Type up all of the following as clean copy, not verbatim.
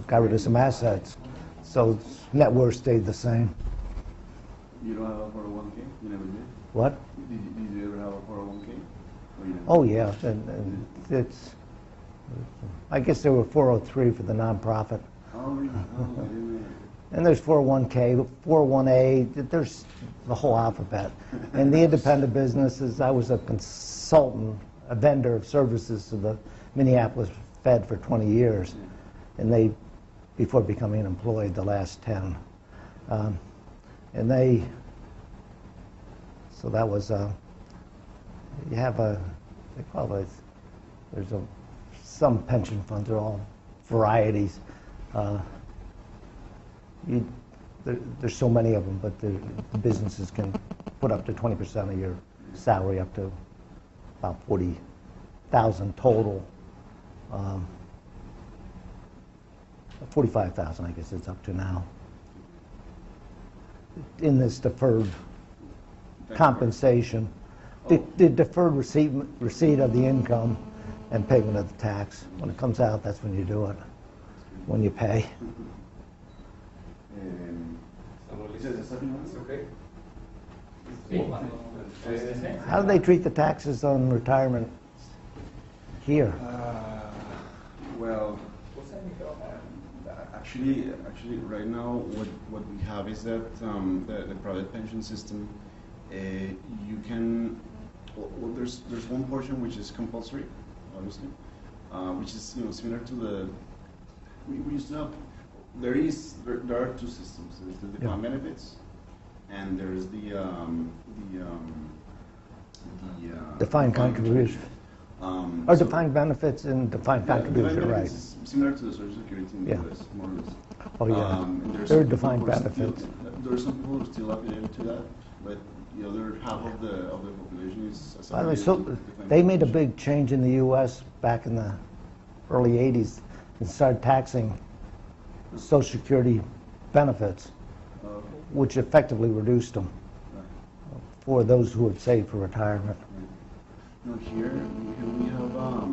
got rid of some assets, so net worth stayed the same. You don't have a 401k? You never did? What? Did you ever have a 401k? Or you never? Oh yeah, and it's. I guess there were 403 for the nonprofit. Oh, really? Oh, I didn't know. And there's 401k, 401a, there's the whole alphabet. And the independent businesses, I was a consultant, a vendor of services to the Minneapolis Fed for 20 years. And they, before becoming employed, the last 10. And so that was, you have they call it, there's some pension funds are all varieties. There's so many of them, but the businesses can put up to 20% of your salary, up to about 40,000 total. 45,000, I guess it's up to now. In this deferred compensation, the deferred receipt of the income and payment of the tax. When it comes out, that's when you do it, when you pay. How do they treat the taxes on retirement here? Well, actually, right now, what we have is that the private pension system, you can. Well, there's one portion which is compulsory, obviously, which is similar to the. We used to have. There are two systems. There's the defined benefits, and there's the defined contribution. Or defined benefits and defined contribution, right? It's similar to the Social Security in the U.S., more or less. Oh yeah. There are defined benefits. There are some people who are still affiliated to that, but the other half of the population is. By the way, so they made a big change in the U.S. back in the early '80s and started taxing Social Security benefits, which effectively reduced them for those who had saved for retirement. No, here we have a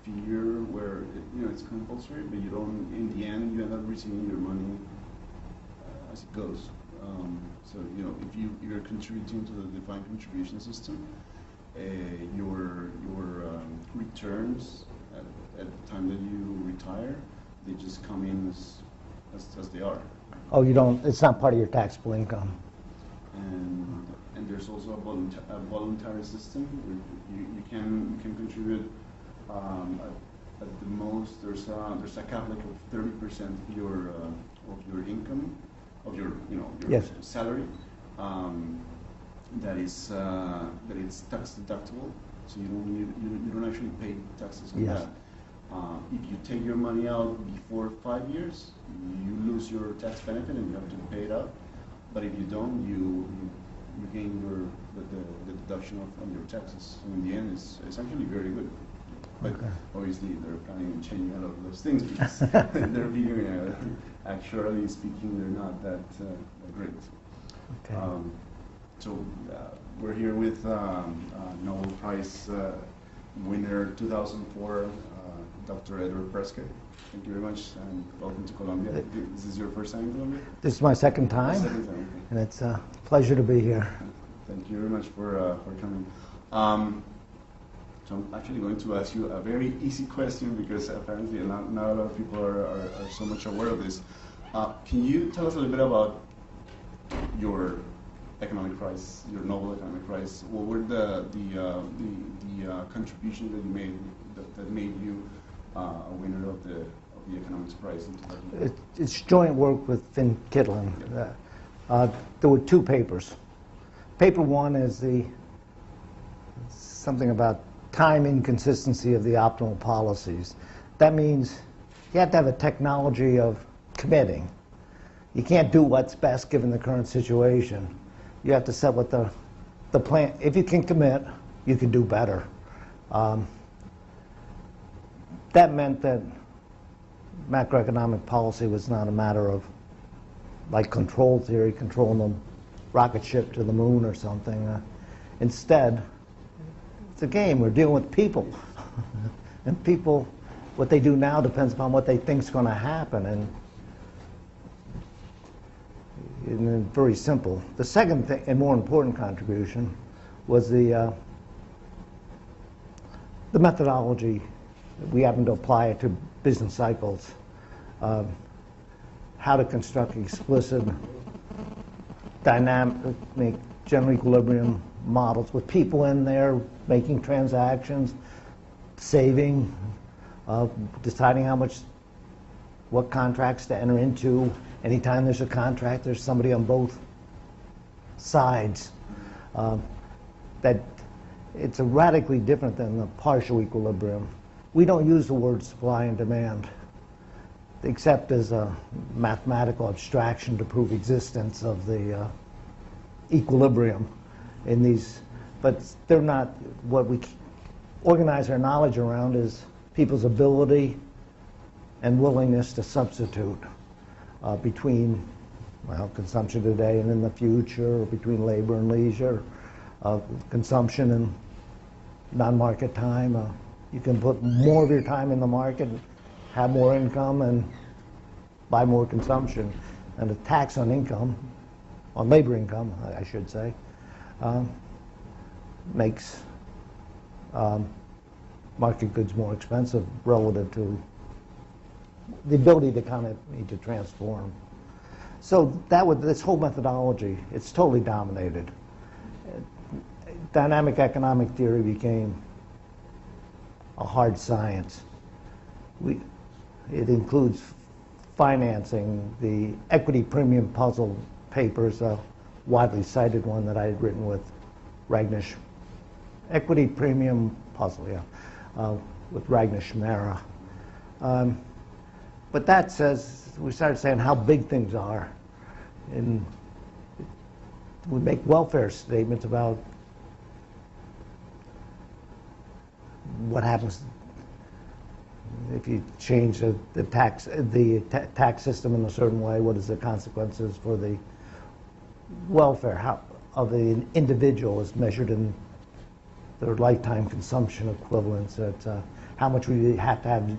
figure where it's compulsory, but you don't. In the end, you end up receiving your money as it goes. So if you're contributing to the defined contribution system, your returns at the time that you retire, they just come in as they are. Oh, you don't. It's not part of your taxable income. And there's also a voluntary system where you can contribute at the most. There's a cap like of 30% of your income, of your yes. salary. That is tax deductible, so you don't actually pay taxes on yes. that. If you take your money out before 5 years, you lose your tax benefit and you have to pay it out. But if you don't, you gain the deduction on your taxes. So in the end, it's actually very good. But obviously, they're planning on changing a lot of those things because they're figuring out, actually speaking, they're not that great. Okay. So we're here with Nobel Prize winner 2004, Dr. Edward Prescott. Thank you very much, and welcome to Colombia. This is your first time in Colombia? This is my second time, Okay. and it's a pleasure to be here. Thank you very much for coming. So I'm actually going to ask you a very easy question because apparently not a lot of people are so much aware of this. Can you tell us a little bit about your economic prize, your Nobel Economic Prize? What were the contributions that you made that made you a winner of the economics prize in 2000? It's joint work with Finn Kittlin. There were two papers. Paper one is something about time inconsistency of the optimal policies. That means you have to have a technology of committing. You can't do what's best given the current situation. You have to set what the plan. If you can commit, you can do better. That meant that macroeconomic policy was not a matter of like control theory, controlling the rocket ship to the moon or something. Instead, it's a game. We're dealing with people. And people what they do now depends upon what they think is going to happen, and very simple. The second thing, and more important contribution, was the methodology. We happen to apply it to business cycles. How to construct explicit, dynamic, general equilibrium models with people in there making transactions, saving, deciding what contracts to enter into. Anytime there's a contract, there's somebody on both sides. That it's radically different than the partial equilibrium. We don't use the word supply and demand, except as a mathematical abstraction to prove existence of the equilibrium in these, but they're not. What we organize our knowledge around is people's ability and willingness to substitute between, well, consumption today and in the future, or between labor and leisure, consumption and non-market time. You can put more of your time in the market, have more income, and buy more consumption. And a tax on income, on labor income, I should say, makes market goods more expensive relative to the ability of the economy to transform. So this whole methodology, it's totally dominated. Dynamic economic theory became a hard science. It includes financing. The equity premium puzzle paper is a widely cited one that I had written with Ragnish. Equity premium puzzle, yeah, with Ragnish Mehra. But that says, we started saying how big things are. And we make welfare statements about what happens if you change the tax system in a certain way. What is the consequences for the welfare of the individual as measured in their lifetime consumption equivalents? At how much would you have to have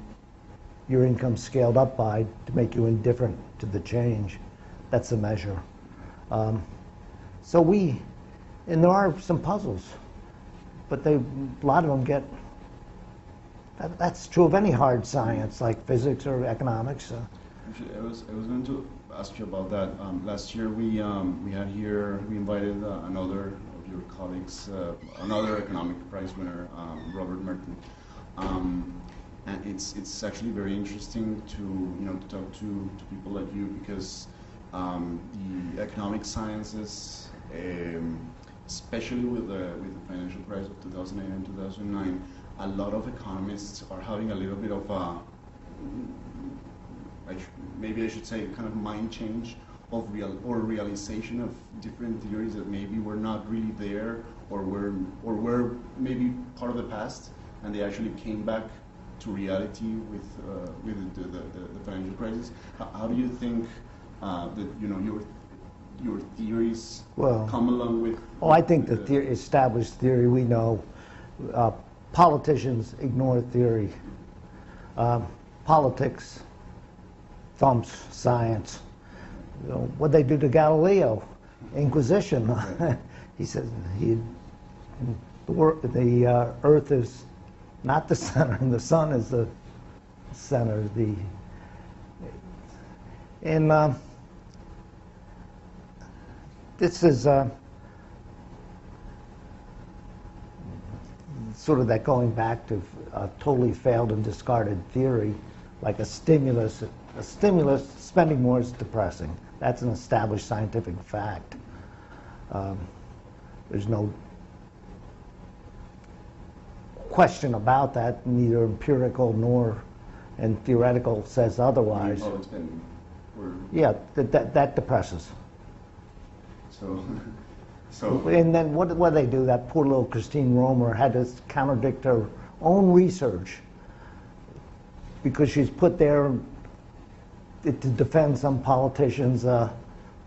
your income scaled up by to make you indifferent to the change? That's the measure. And there are some puzzles, but a lot of them get. That's true of any hard science like physics or economics. Actually, I was going to ask you about that. Last year we invited another of your colleagues, another economic prize winner, Robert Merton. And it's actually very interesting to talk to people like you, because the economic sciences, especially with the financial crisis of 2008 and 2009, a lot of economists are having a little bit of a, maybe I should say, kind of mind change of realization of different theories that maybe were not really there, or were maybe part of the past, and they actually came back to reality with the financial crisis. How do you think that your theories come along with? Oh, I think the established theory we know. Politicians ignore theory. Politics thumps science. What they do to Galileo, Inquisition. He said the Earth is not the center, and the sun is the center. This is sort of that going back to a totally failed and discarded theory, like a stimulus. Spending more is depressing. That's an established scientific fact. There's no question about that, neither empirical nor and theoretical says otherwise. Yeah, that depresses. So, and then what do they do? That poor little Christine Romer had to contradict her own research because she's put there to defend some politician's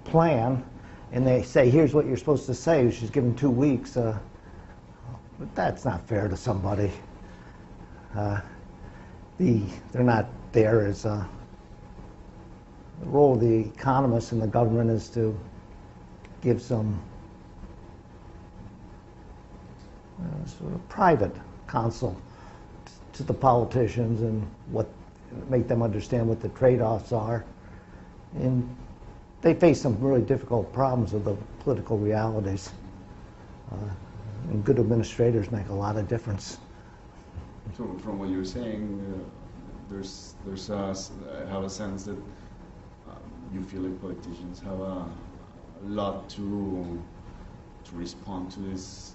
plan, and they say, here's what you're supposed to say. She's given 2 weeks. But that's not fair to somebody. they're not there as the role of the economists in the government is to give some sort of private counsel to the politicians and make them understand what the trade-offs are. And they face some really difficult problems with the political realities. And good administrators make a lot of difference. So from what you're saying, I have a sense that you feel like politicians have a lot to respond to this.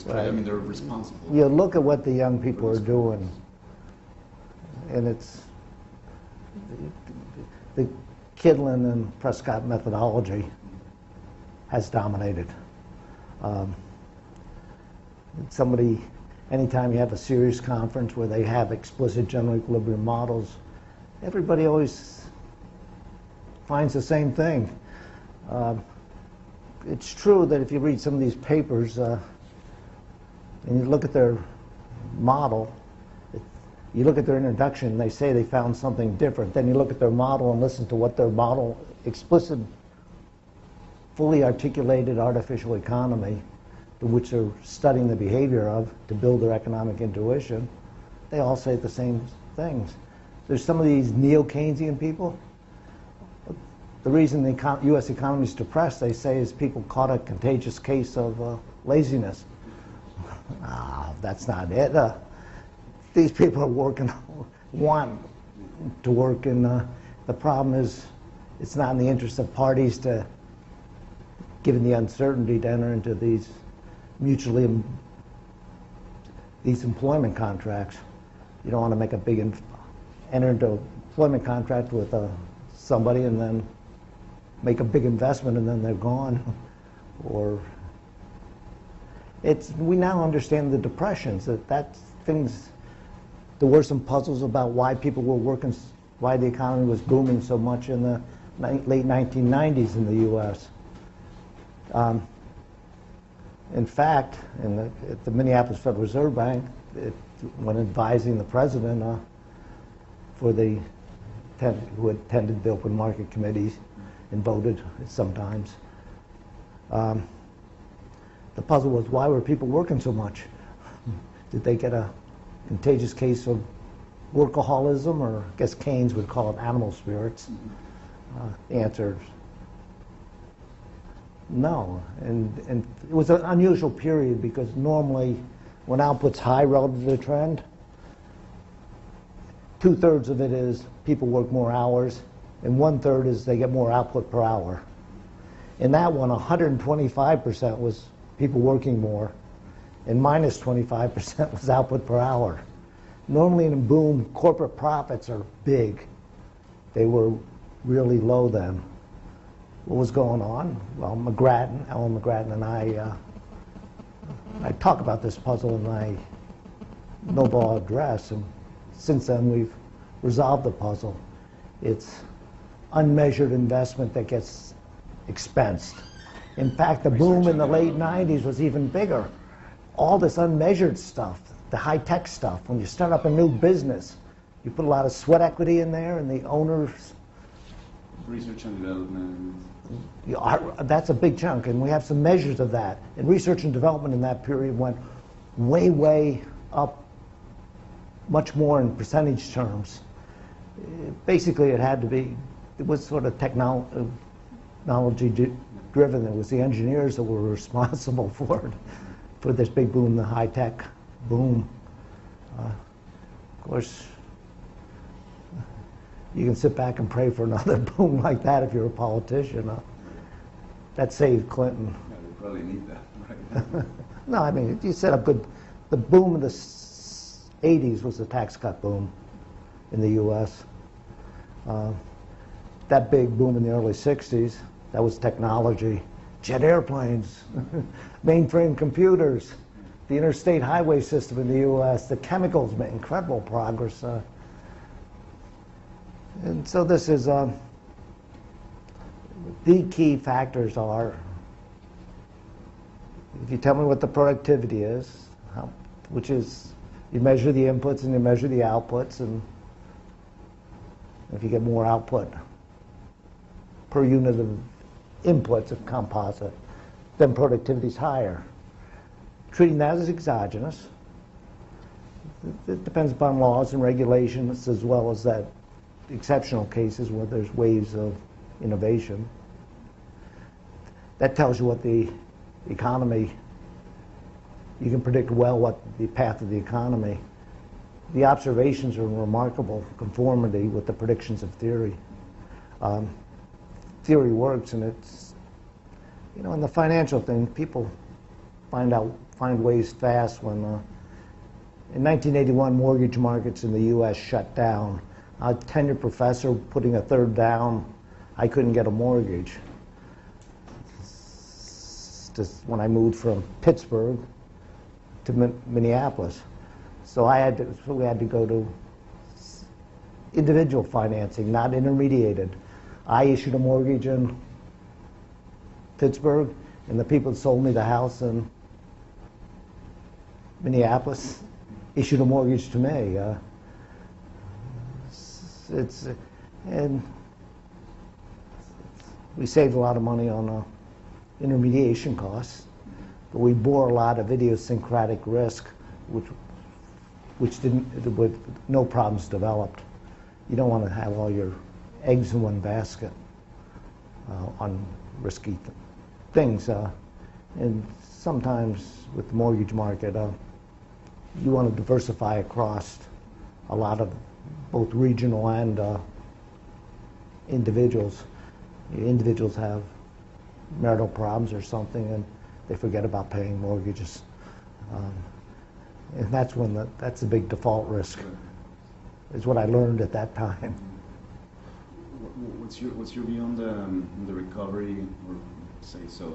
Right. I mean, they're responsible. You look at what the young people are doing, and it's the Kidlin and Prescott methodology has dominated. Anytime you have a serious conference where they have explicit general equilibrium models, everybody always finds the same thing. It's true that if you read some of these papers and you look at their model, you look at their introduction, they say they found something different. Then you look at their model and listen to what their model, explicit, fully articulated artificial economy, to which they're studying the behavior of to build their economic intuition, they all say the same things. There's some of these neo-Keynesian people. The reason the U.S. economy is depressed, they say, is people caught a contagious case of laziness. No, that's not it. These people are want to work, and the problem is it's not in the interest of parties to, given the uncertainty, to enter into these employment contracts. You don't want to make enter into an employment contract with somebody and then make a big investment and then they're gone. Or we now understand the depressions, there were some puzzles about why people were working, why the economy was booming so much in the late 1990s in the U.S. In fact, at the Minneapolis Federal Reserve Bank, when advising the president who attended the open market committees and voted sometimes, the puzzle was, why were people working so much? Did they get a contagious case of workaholism, or I guess Keynes would call it animal spirits? The answer is no. And it was an unusual period because normally when output's high relative to the trend, 2/3 of it is people work more hours, and 1/3 is they get more output per hour. In that one, 125% was people working more, and minus 25% was output per hour. Normally in a boom, corporate profits are big. They were really low then. What was going on? Well, Alan McGrattan and I talk about this puzzle in my Nobel address, and since then we've resolved the puzzle. It's unmeasured investment that gets expensed. In fact, the boom in the late 90s was even bigger. All this unmeasured stuff, the high-tech stuff, when you start up a new business, you put a lot of sweat equity in there, and the owners... Research and development. That's a big chunk, and we have some measures of that. And research and development in that period went way, way up, much more in percentage terms. Basically, it was sort of technology driven. It was the engineers that were responsible for it, for this big boom, the high-tech boom. Of course, you can sit back and pray for another boom like that if you're a politician. That saved Clinton. Yeah, they probably need that, right? No, I mean, you set up good. The boom of the 80s was the tax cut boom in the U.S. That big boom in the early 60s, that was technology. Jet airplanes, mainframe computers, the interstate highway system in the U.S., the chemicals made incredible progress. And so this is, the key factors are, if you tell me what the productivity is, which is, you measure the inputs and you measure the outputs, and If you get more output per unit of inputs of composite, then productivity is higher. Treating that as exogenous, it depends upon laws and regulations as well as that exceptional cases where there's waves of innovation. That tells you what the economy, you can predict well what the path of the economy. The observations are in remarkable conformity with the predictions of theory. Theory works, and it's, you know, in the financial thing, people find ways fast when, in 1981, mortgage markets in the U.S. shut down. A tenured professor putting a third down, I couldn't get a mortgage. Just when I moved from Pittsburgh to Minneapolis. So we had to go to individual financing, not intermediated. I issued a mortgage in Pittsburgh, and the people that sold me the house in Minneapolis issued a mortgage to me. And we saved a lot of money on intermediation costs, but we bore a lot of idiosyncratic risk, with no problems developed. You don't want to have all your eggs in one basket on risky things. And sometimes with the mortgage market, you want to diversify across a lot of both regional and individuals. Individuals have marital problems or something, and they forget about paying mortgages. And that's when that's a big default risk, is what I learned at that time. What's your view on the recovery, or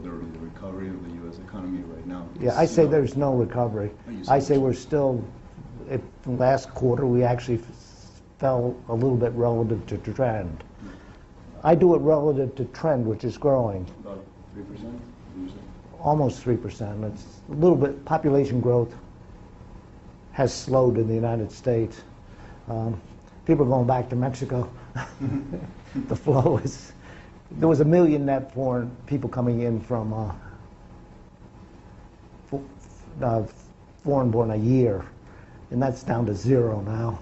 the recovery of the U.S. economy right now? Because, yeah, I say there's no recovery. I say we're still, last quarter we actually fell a little bit relative to trend. I do it relative to trend, which is growing. About 3%? Almost 3%. It's a little bit, population growth has slowed in the United States. People are going back to Mexico. The flow is, there was 1 million net foreign people coming in from foreign born a year, and that's down to 0 now.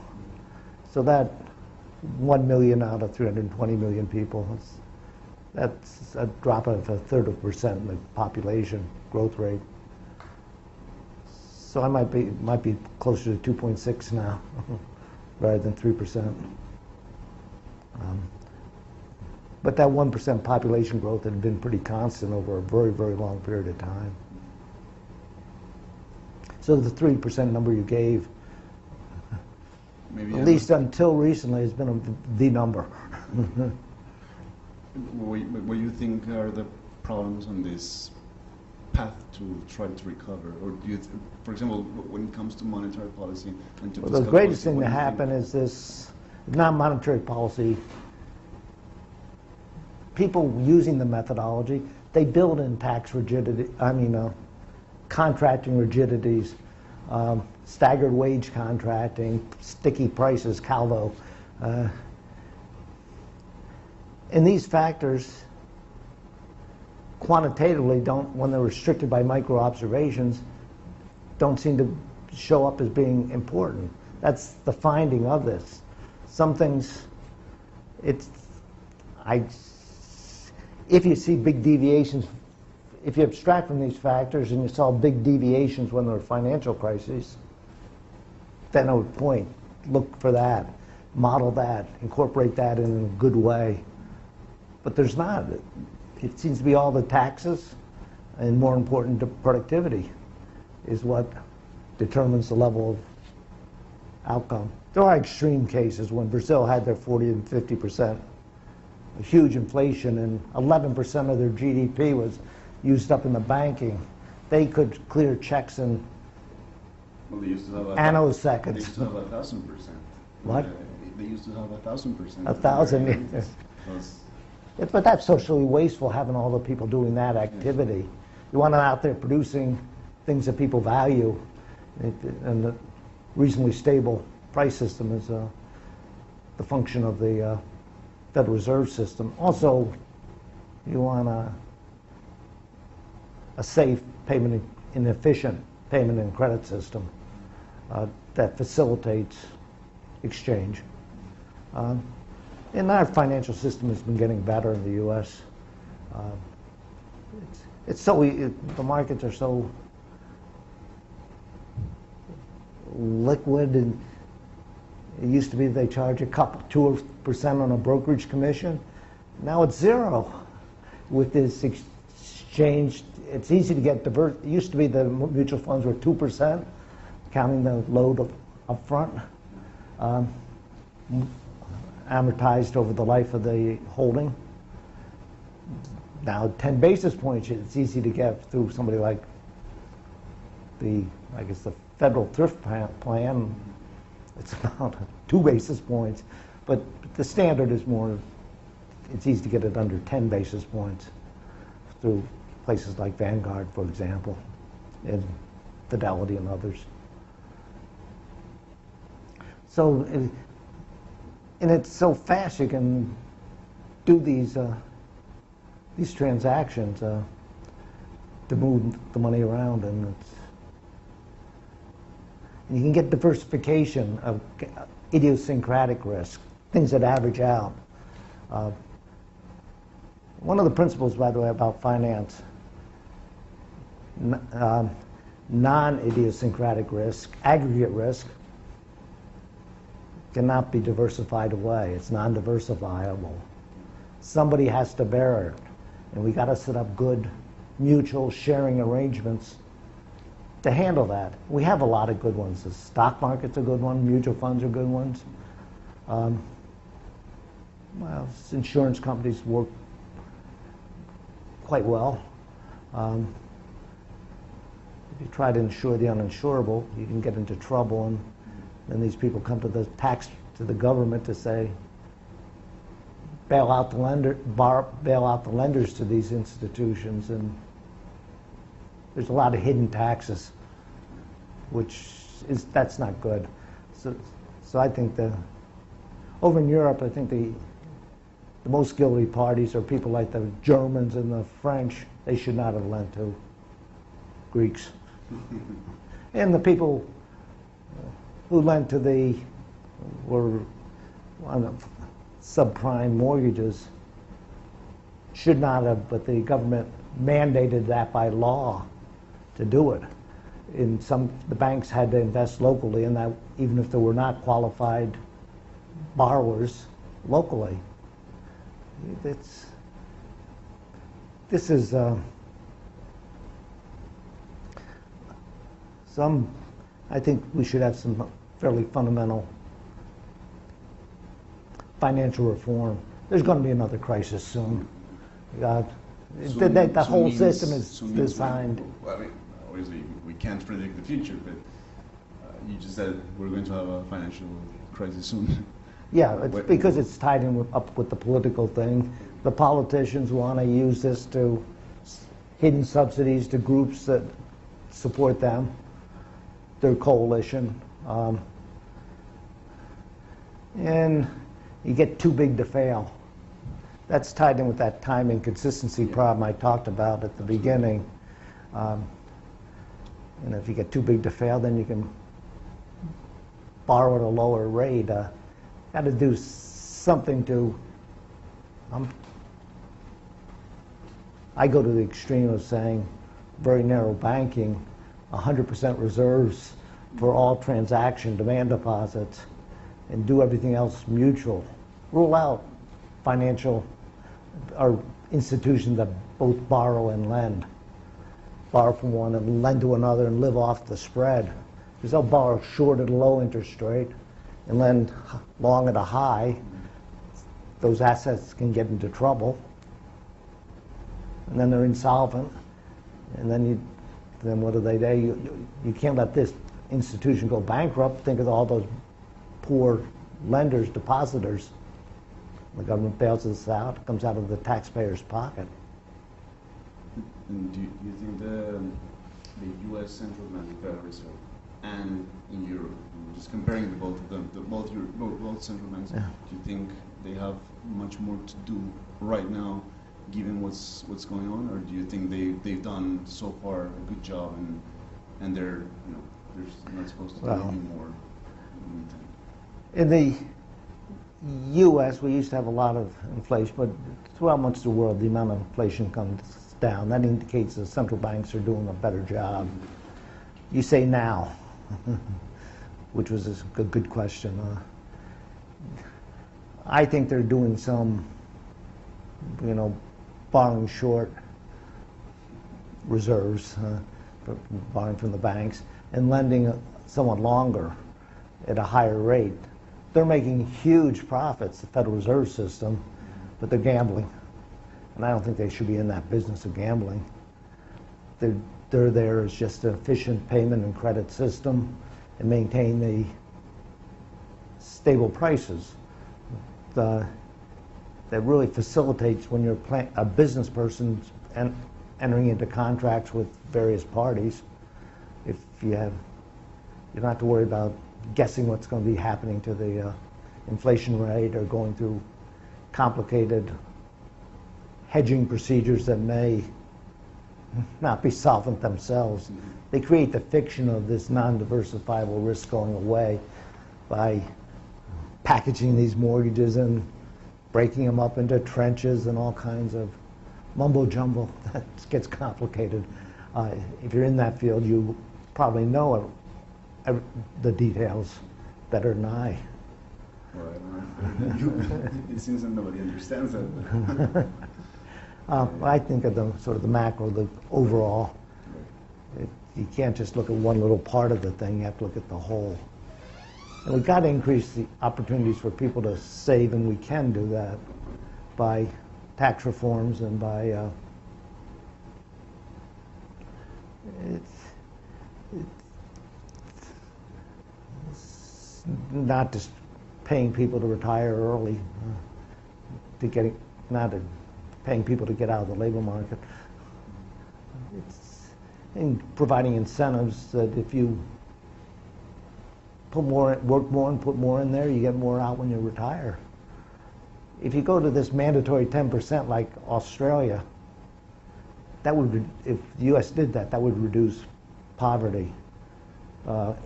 So that 1 million out of 320 million people, that's a drop of 1/3% in the population growth rate. So I might be closer to 2.6 now, rather than 3%. But that 1% population growth had been pretty constant over a very, very long period of time. So the 3% number you gave, maybe at least until recently, has been the number. What do you think are the problems on this path to try to recover? Or do you, for example, when it comes to monetary policy and to Well, the greatest thing to happen is this non-monetary policy. People using the methodology, they build in tax rigidity, contracting rigidities, staggered wage contracting, sticky prices, Calvo. And these factors quantitatively don't, when they're restricted by micro observations, don't seem to show up as being important. That's the finding of this. Some things, if you see big deviations, if you abstract from these factors and you saw big deviations when there were financial crises, then I would point, look for that, model that, incorporate that in a good way. But there's not. It seems to be all the taxes, and more important, the productivity is what determines the level of outcome. There are extreme cases when Brazil had their 40 and 50%, huge inflation, and 11% of their GDP was used up in the banking. They could clear checks in nanoseconds. They used to have 1,000%. What? They used to have 1,000%. 1,000. Yes. But that's socially wasteful, having all the people doing that activity. Yes. You want them out there producing things that people value, and the reasonably stable price system is the function of the Federal Reserve System. Also, you want a safe payment and efficient payment and credit system that facilitates exchange. And our financial system has been getting better in the U.S. The markets are so liquid, and it used to be they charge a couple, 2% on a brokerage commission. Now it's 0. With this exchange, it's easy to get diverse. It used to be the mutual funds were 2%, counting the load up front, amortized over the life of the holding. Now 10 basis points, it's easy to get through somebody like the Federal Thrift Plan. It's about 2 basis points, but the standard is more, it's easy to get it under 10 basis points through places like Vanguard, for example, and Fidelity and others. So, and it's so fast you can do these transactions to move the money around, and you can get diversification of idiosyncratic risk, things that average out. One of the principles, by the way, about finance, non-idiosyncratic risk, aggregate risk, cannot be diversified away. It's non-diversifiable. Somebody has to bear it, and we got to set up good mutual sharing arrangements to handle that. We have a lot of good ones. The stock market's a good one. Mutual funds are good ones. Well, insurance companies work quite well. If you try to insure the uninsurable, you can get into trouble, and then these people come to the government to say, bail out the lenders to these institutions, and there's a lot of hidden taxes, that's not good. So I think over in Europe, I think the most guilty parties are people like the Germans and the French. They should not have lent to Greeks. And the people who lent to were on subprime mortgages should not have, but the government mandated that by law to do it. The banks had to invest locally, and that even if there were not qualified borrowers locally. This is I think we should have some fairly fundamental financial reform. There's going to be another crisis soon. The whole system is designed. Well, I mean, obviously, we can't predict the future, but you just said we're going to have a financial crisis soon. Yeah, it's because it's tied up with the political thing. The politicians want to use this to hidden subsidies to groups that support them, their coalition. And you get too big to fail. That's tied in with that time and consistency problem I talked about at the beginning. And if you get too big to fail, then you can borrow at a lower rate. Got to do something to. I go to the extreme of saying very narrow banking, 100% reserves for all transaction demand deposits, and do everything else mutual. Rule out financial or institutions that both borrow and lend. Borrow from one and lend to another and live off the spread. Because they'll borrow short at a low interest rate and lend long at a high. Those assets can get into trouble. And then they're insolvent. And then what do they do? You can't let this institution go bankrupt. Think of all those poor lenders, depositors. The government bails us out. It comes out of the taxpayer's pocket. And do you think the U.S. Central Bank, Federal Reserve, and in Europe? Just comparing the both of them, both central banks. Yeah. Do you think they have much more to do right now, given what's going on, or do you think they've done so far a good job and they're they're not supposed to do any more? In the U.S., we used to have a lot of inflation, but throughout much of the world, the amount of inflation comes down. That indicates the central banks are doing a better job. You say now, which was a good question. I think they're doing some, borrowing short reserves, borrowing from the banks, and lending somewhat longer at a higher rate. They're making huge profits, the Federal Reserve System, but they're gambling. And I don't think they should be in that business of gambling. They're there as just an efficient payment and credit system and maintain the stable prices. That really facilitates when you're a business person and entering into contracts with various parties. If you don't have to worry about guessing what's going to be happening to the inflation rate or going through complicated hedging procedures that may not be solvent themselves. They create the fiction of this non-diversifiable risk going away by packaging these mortgages and breaking them up into trenches and all kinds of mumbo jumbo that gets complicated. If you're in that field, you probably know the details better than I. Right. It seems that nobody understands that. I think of the macro, the overall. You can't just look at one little part of the thing. You have to look at the whole. And we've got to increase the opportunities for people to save, and we can do that by tax reforms and by it's not just paying people to retire early, not paying people to get out of the labor market. It's in providing incentives that if you work more and put more in there, you get more out when you retire. If you go to this mandatory 10% like Australia, that would, if the U.S. did that, that would reduce poverty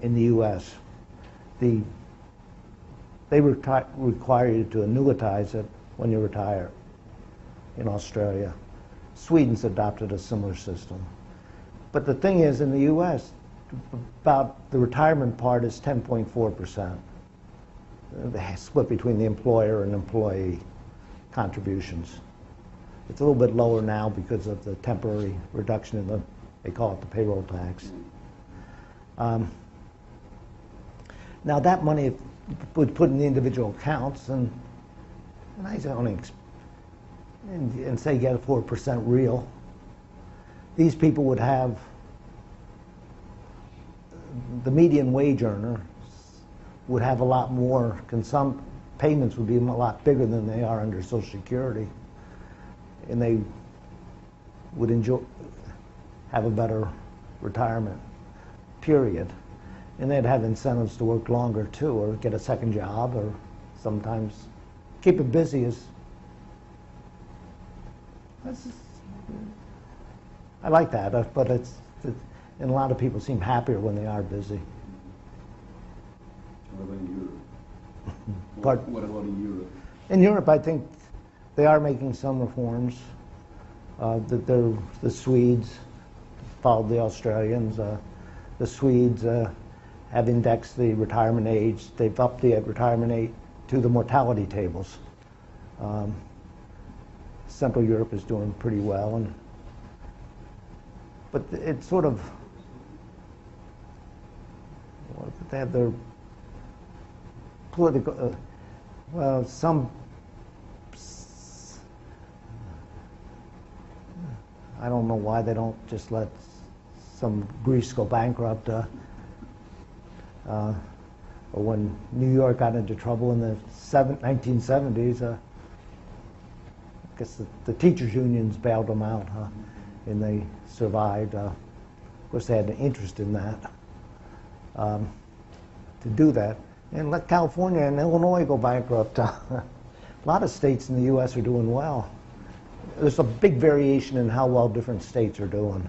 in the U.S. They require you to annuitize it when you retire in Australia. Sweden's adopted a similar system. But the thing is, in the U.S., about the retirement part is 10.4%. The split between the employer and employee contributions. It's a little bit lower now because of the temporary reduction in they call it the payroll tax. Now that money would put in the individual accounts, and I only and say get a 4% real. These people would have, the median wage earner would have a lot more, payments would be a lot bigger than they are under Social Security. And they would have a better retirement period. And they'd have incentives to work longer too, or get a second job, or sometimes keep it busy. I like that, but and a lot of people seem happier when they are busy. What about in Europe? What about in Europe? In Europe, I think they are making some reforms. The Swedes followed the Australians. The Swedes have indexed the retirement age. They've upped the retirement age to the mortality tables. Central Europe is doing pretty well, but it's sort of, they have their political, I don't know why they don't just let some Greece go bankrupt, or when New York got into trouble in the 1970s, I guess the teachers' unions bailed them out, and they survived. Of course, they had an interest in that. to do that. And let California and Illinois go bankrupt. A lot of states in the U.S. are doing well. There's a big variation in how well different states are doing.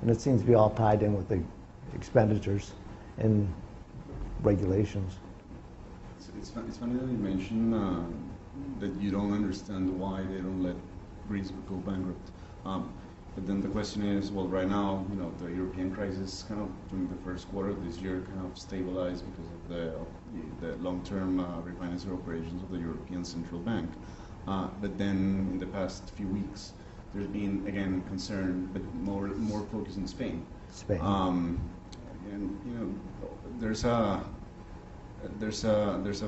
And it seems to be all tied in with the expenditures and regulations. It's funny that you mentioned that you don't understand why they don't let Greece go bankrupt. But then the question is, well, right now, the European crisis kind of during the first quarter of this year kind of stabilized because of the long-term refinancing operations of the European Central Bank. But then in the past few weeks, there's been again concern, but more focused in Spain. Spain. And there's a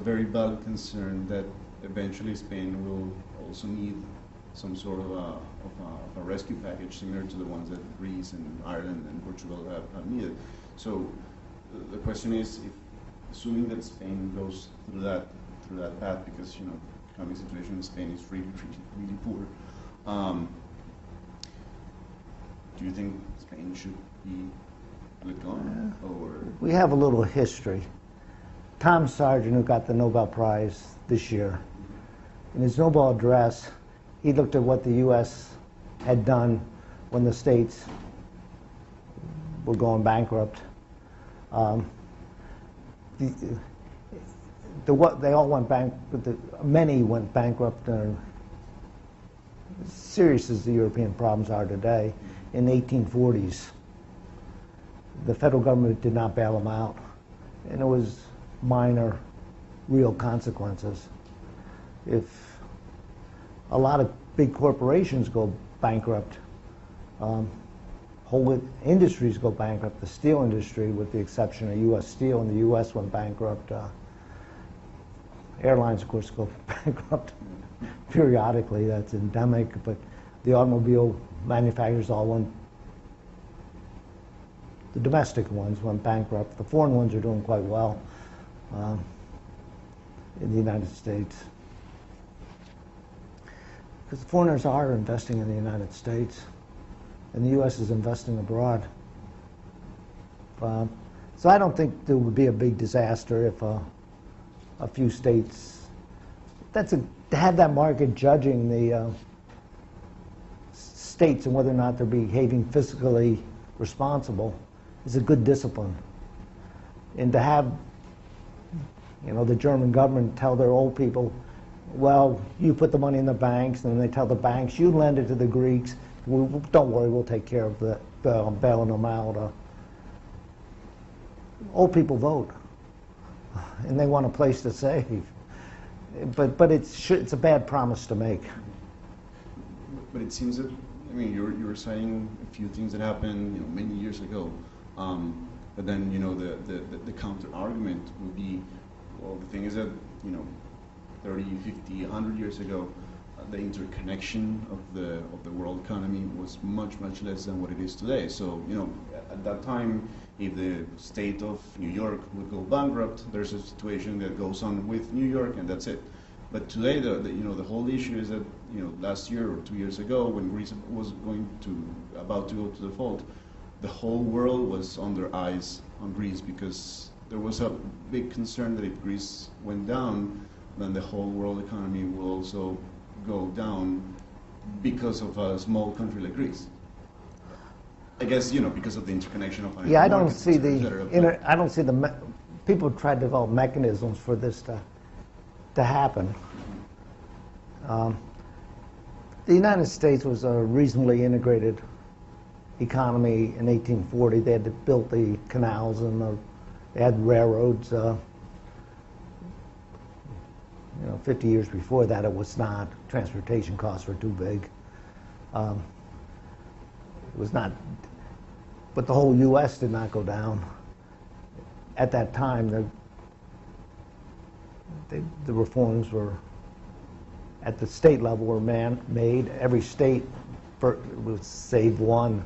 very valid concern that eventually Spain will also need some sort of a rescue package similar to the ones that Greece and Ireland and Portugal have needed. So the question is, assuming that Spain goes through that path, because the economic situation in Spain is really poor. Do you think Spain should be let go, or we have a little history. Tom Sargent, who got the Nobel Prize this year, in his Nobel address, he looked at what the U.S. had done when the states were going bankrupt. They all went bankrupt. Many went bankrupt. Serious as the European problems are today, in the 1840s, the federal government did not bail them out, and it was minor, real consequences. If a lot of big corporations go bankrupt, whole industries go bankrupt. The steel industry, with the exception of U.S. Steel, and the U.S. went bankrupt. Airlines, of course, go bankrupt periodically. That's endemic. But the automobile manufacturers all went. The domestic ones went bankrupt. The foreign ones are doing quite well in the United States. Because foreigners are investing in the United States, and the U.S. is investing abroad. So I don't think there would be a big disaster if a few states. To have that market judging the states and whether or not they're behaving fiscally responsible is a good discipline. And to have, the German government tell their old people, well, you put the money in the banks, and then they tell the banks, you lend it to the Greeks. Don't worry, we'll take care of bailing them out. Old people vote, and they want a place to save. But it's a bad promise to make. But it seems that, you were saying a few things that happened, many years ago. But then, the counter argument would be, well, the thing is that, 30, 50, 100 years ago, the interconnection of the world economy was much less than what it is today. So, at that time, if the state of New York would go bankrupt, there's a situation that goes on with New York, and that's it. But today, the whole issue is that, last year or 2 years ago, when Greece was about to go to default, the whole world was under eyes on Greece, because there was a big concern that if Greece went down, then the whole world economy will also go down because of a small country like Greece. I guess, because of the interconnection of financial I don't markets, see I don't see people try to develop mechanisms for this to happen. The United States was a reasonably integrated economy in 1840. They had built the canals, and they had railroads. 50 years before that, it was not. Transportation costs were too big. It was not. But the whole U.S. did not go down. At that time, the reforms were, at the state level, were made. Every state, save one,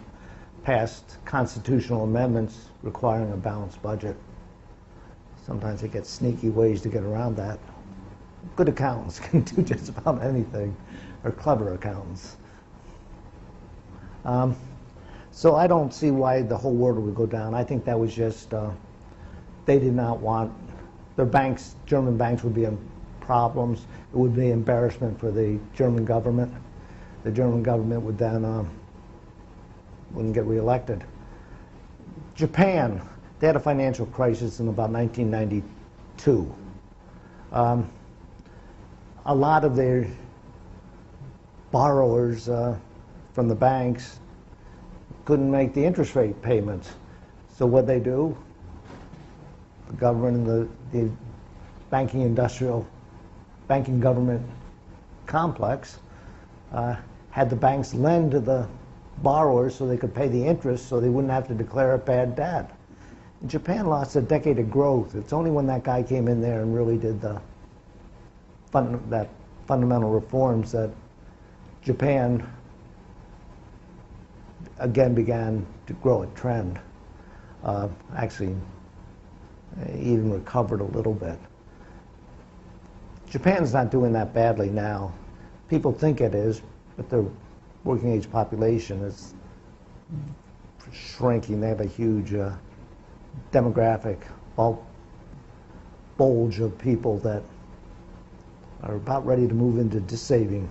passed constitutional amendments requiring a balanced budget. Sometimes they get sneaky ways to get around that. Good accountants can do just about anything, or clever accountants. So I don't see why the whole world would go down. I think that was just they did not want their banks, German banks would be in problems. It would be embarrassment for the German government. The German government would then wouldn't get reelected. Japan, they had a financial crisis in about 1992. A lot of their borrowers from the banks couldn't make the interest rate payments. So what they do, the government and the banking government complex had the banks lend to the borrowers so they could pay the interest so they wouldn't have to declare a bad debt. And Japan lost a decade of growth. It's only when that guy came in there and really did the fundamental reforms that Japan again began to grow a trend. Actually, even recovered a little bit. Japan's not doing that badly now. People think it is, but their working age population is shrinking. They have a huge demographic bulge of people that are about ready to move into saving.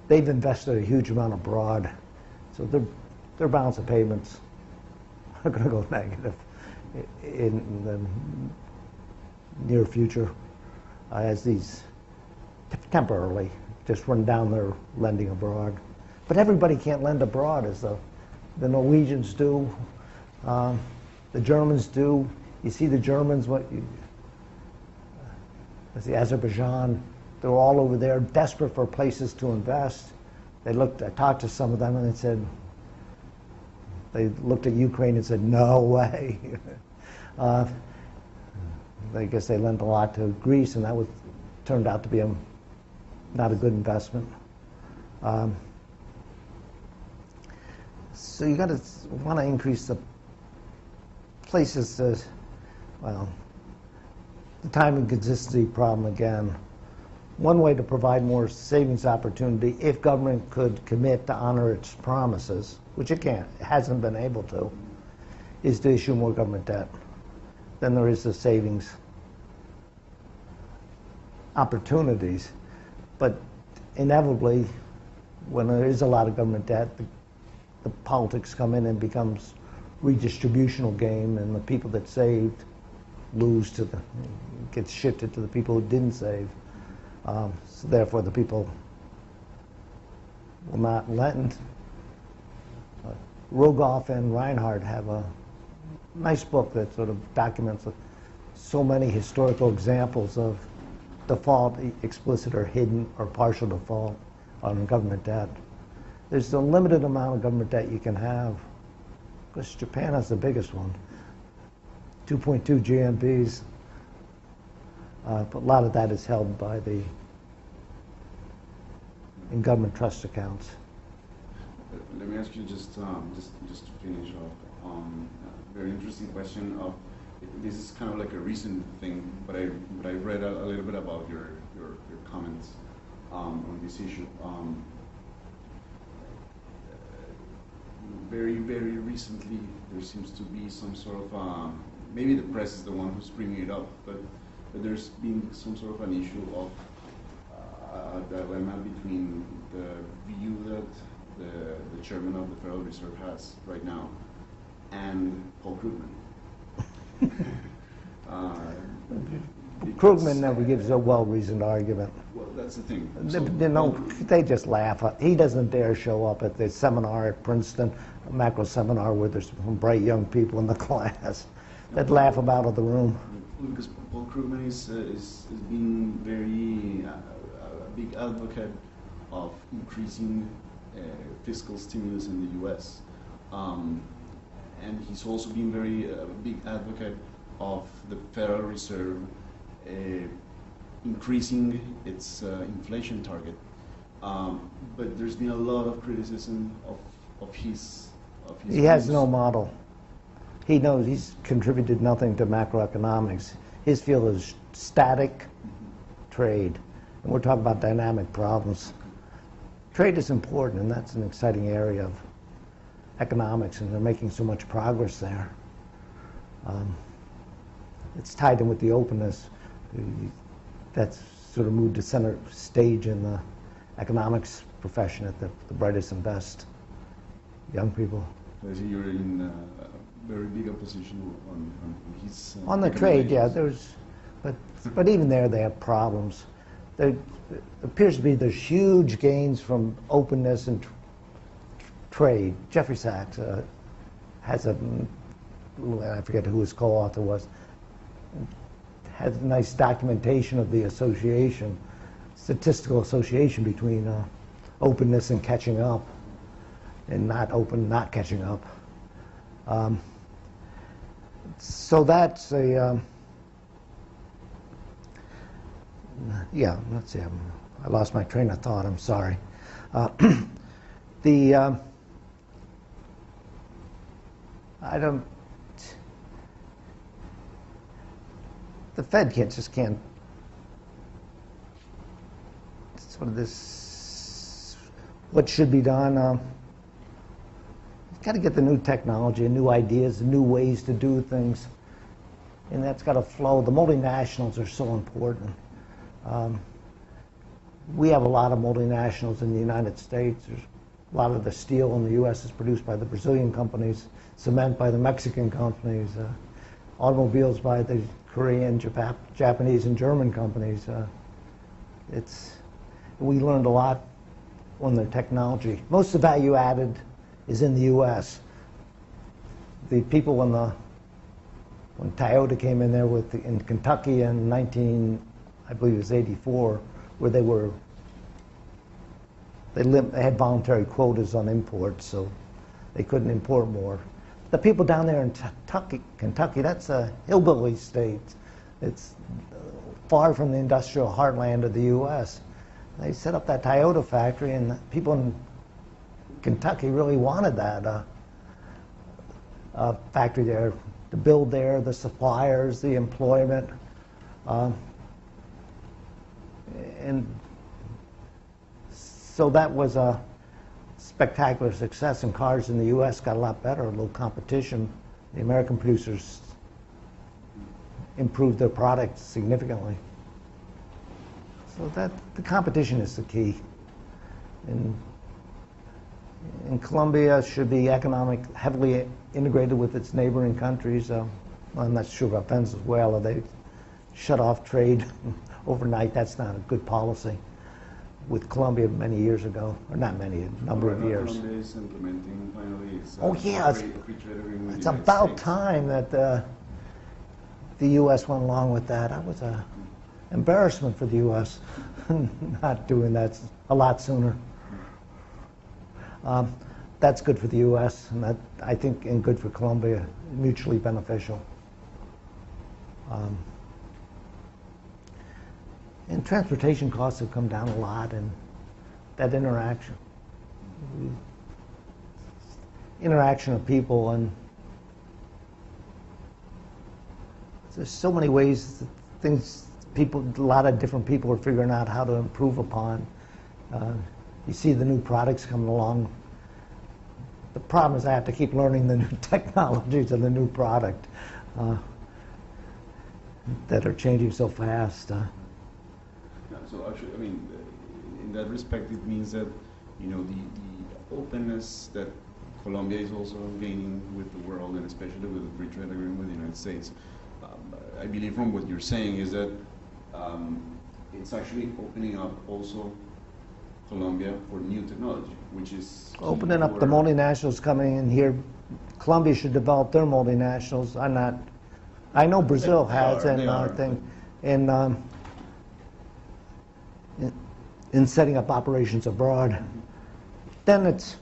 They've invested a huge amount abroad, so their balance of payments are going to go negative in the near future as these temporarily just run down their lending abroad. But everybody can't lend abroad, as the Norwegians do, the Germans do. You see the Germans, the Azerbaijan, they're all over there, desperate for places to invest. I talked to some of them, and they looked at Ukraine and said, no way. I guess they lent a lot to Greece, and that turned out to be not a good investment. So you want to increase the places the time and consistency problem again. One way to provide more savings opportunity, if government could commit to honor its promises, which it can't, it hasn't been able to, is to issue more government debt. Then there is the savings opportunities. But inevitably, when there is a lot of government debt, the politics come in and becomes redistributional game, and the people that saved gets shifted to the people who didn't save. So therefore, the people will not lend. Rogoff and Reinhardt have a nice book that sort of documents so many historical examples of default, explicit or hidden or partial default on government debt. There's a limited amount of government debt you can have, because Japan has the biggest one, 2.2 GNPs. But a lot of that is held by in government trust accounts. Let me ask you just to finish off. A very interesting question of, this is kind of like a recent thing, but I read a little bit about your comments on this issue. Very, very recently, there seems to be some sort of, maybe the press is the one who's bringing it up, but there's been some sort of an issue of dilemma between the view that the chairman of the Federal Reserve has right now and Paul Krugman. Krugman never gives a well-reasoned argument. Well, that's the thing. They just laugh. He doesn't dare show up at the seminar at Princeton, a macro seminar where there's some bright young people in the class. They'd laugh him out of the room. Because Paul Krugman is being very a big advocate of increasing fiscal stimulus in the U.S. And he's also been very big advocate of the Federal Reserve increasing its inflation target. But there's been a lot of criticism of his He has no model. He knows he's contributed nothing to macroeconomics. His field is static trade. And we're talking about dynamic problems. Trade is important, and that's an exciting area of economics, and they're making so much progress there. it's tied in with the openness. That's sort of moved to center stage in the economics profession at the brightest and best young people. I see you're in a very big opposition on his... On the trade, yeah, but even there they have problems. There appears to be there's huge gains from openness and trade. Jeffrey Sachs has I forget who his co-author was, has a nice documentation of the association, statistical association between openness and catching up, and not open, not catching up. So that's a, yeah, let's see, I lost my train of thought, I'm sorry. The Fed just can't, sort of this, what should be done, you've got to get the new technology and new ideas and new ways to do things, and that's got to flow. The multinationals are so important. We have a lot of multinationals in the United States. There's a lot of the steel in the U.S. is produced by the Brazilian companies, cement by the Mexican companies, automobiles by the Korean, Japanese, and German companies. We learned a lot on their technology. Most of the value added is in the U.S. The people when Toyota came in there in Kentucky in I believe it was 84, where they had voluntary quotas on imports, so they couldn't import more. The people down there in Kentucky, that's a hillbilly state. It's far from the industrial heartland of the U.S. They set up that Toyota factory, and the people in Kentucky really wanted that factory there to build there, the suppliers, the employment. And so that was a spectacular success, and cars in the U.S. got a lot better, a little competition. The American producers improved their products significantly. So the competition is the key. And Colombia should be heavily integrated with its neighboring countries. I'm not sure about Venezuela. They shut off trade overnight. That's not a good policy. With Colombia many years ago, or not many, a number of years. Colombia is implementing finally its free trade agreement with it's the United about States. time that the U.S. went along with that. That was an embarrassment for the U.S. not doing that a lot sooner. That's good for the U.S. and I think, and good for Colombia, mutually beneficial. And transportation costs have come down a lot, and that interaction of people, and there's so many ways, a lot of different people are figuring out how to improve upon. You see the new products coming along. The problem is I have to keep learning the new technologies of the new product that are changing so fast. So actually, I mean, in that respect, it means that, you know, the openness that Colombia is also gaining with the world, and especially with the free trade agreement with the United States, I believe from what you're saying is that it's actually opening up also Colombia for new technology, which is opening up the multinationals coming in here. Colombia should develop their multinationals. I know Brazil has, in setting up operations abroad. Then it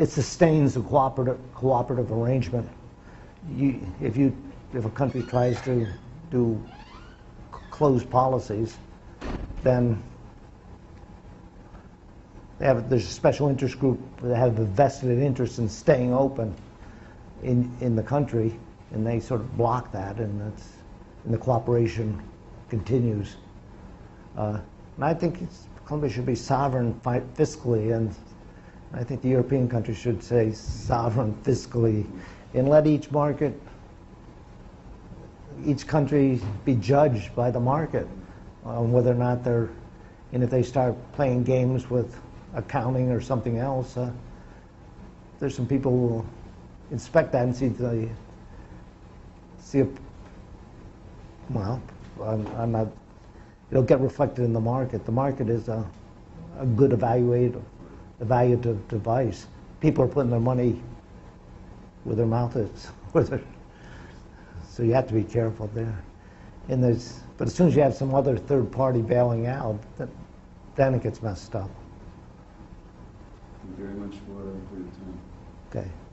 sustains a cooperative arrangement. If a country tries to do closed policies, then there's a special interest group that have a vested interest in staying open in the country, and they sort of block that, and the cooperation continues. And I think Colombia should be sovereign fiscally, and I think the European countries should say sovereign fiscally, and let each market each country be judged by the market on whether or not they're, and if they start playing games with accounting or something else, there's some people who will inspect that and see well, I'm not, it'll get reflected in the market. The market is a good evaluative device. People are putting their money where their mouth is. So you have to be careful there. But as soon as you have some other third party bailing out, then it gets messed up. Thank you very much for your time. Okay.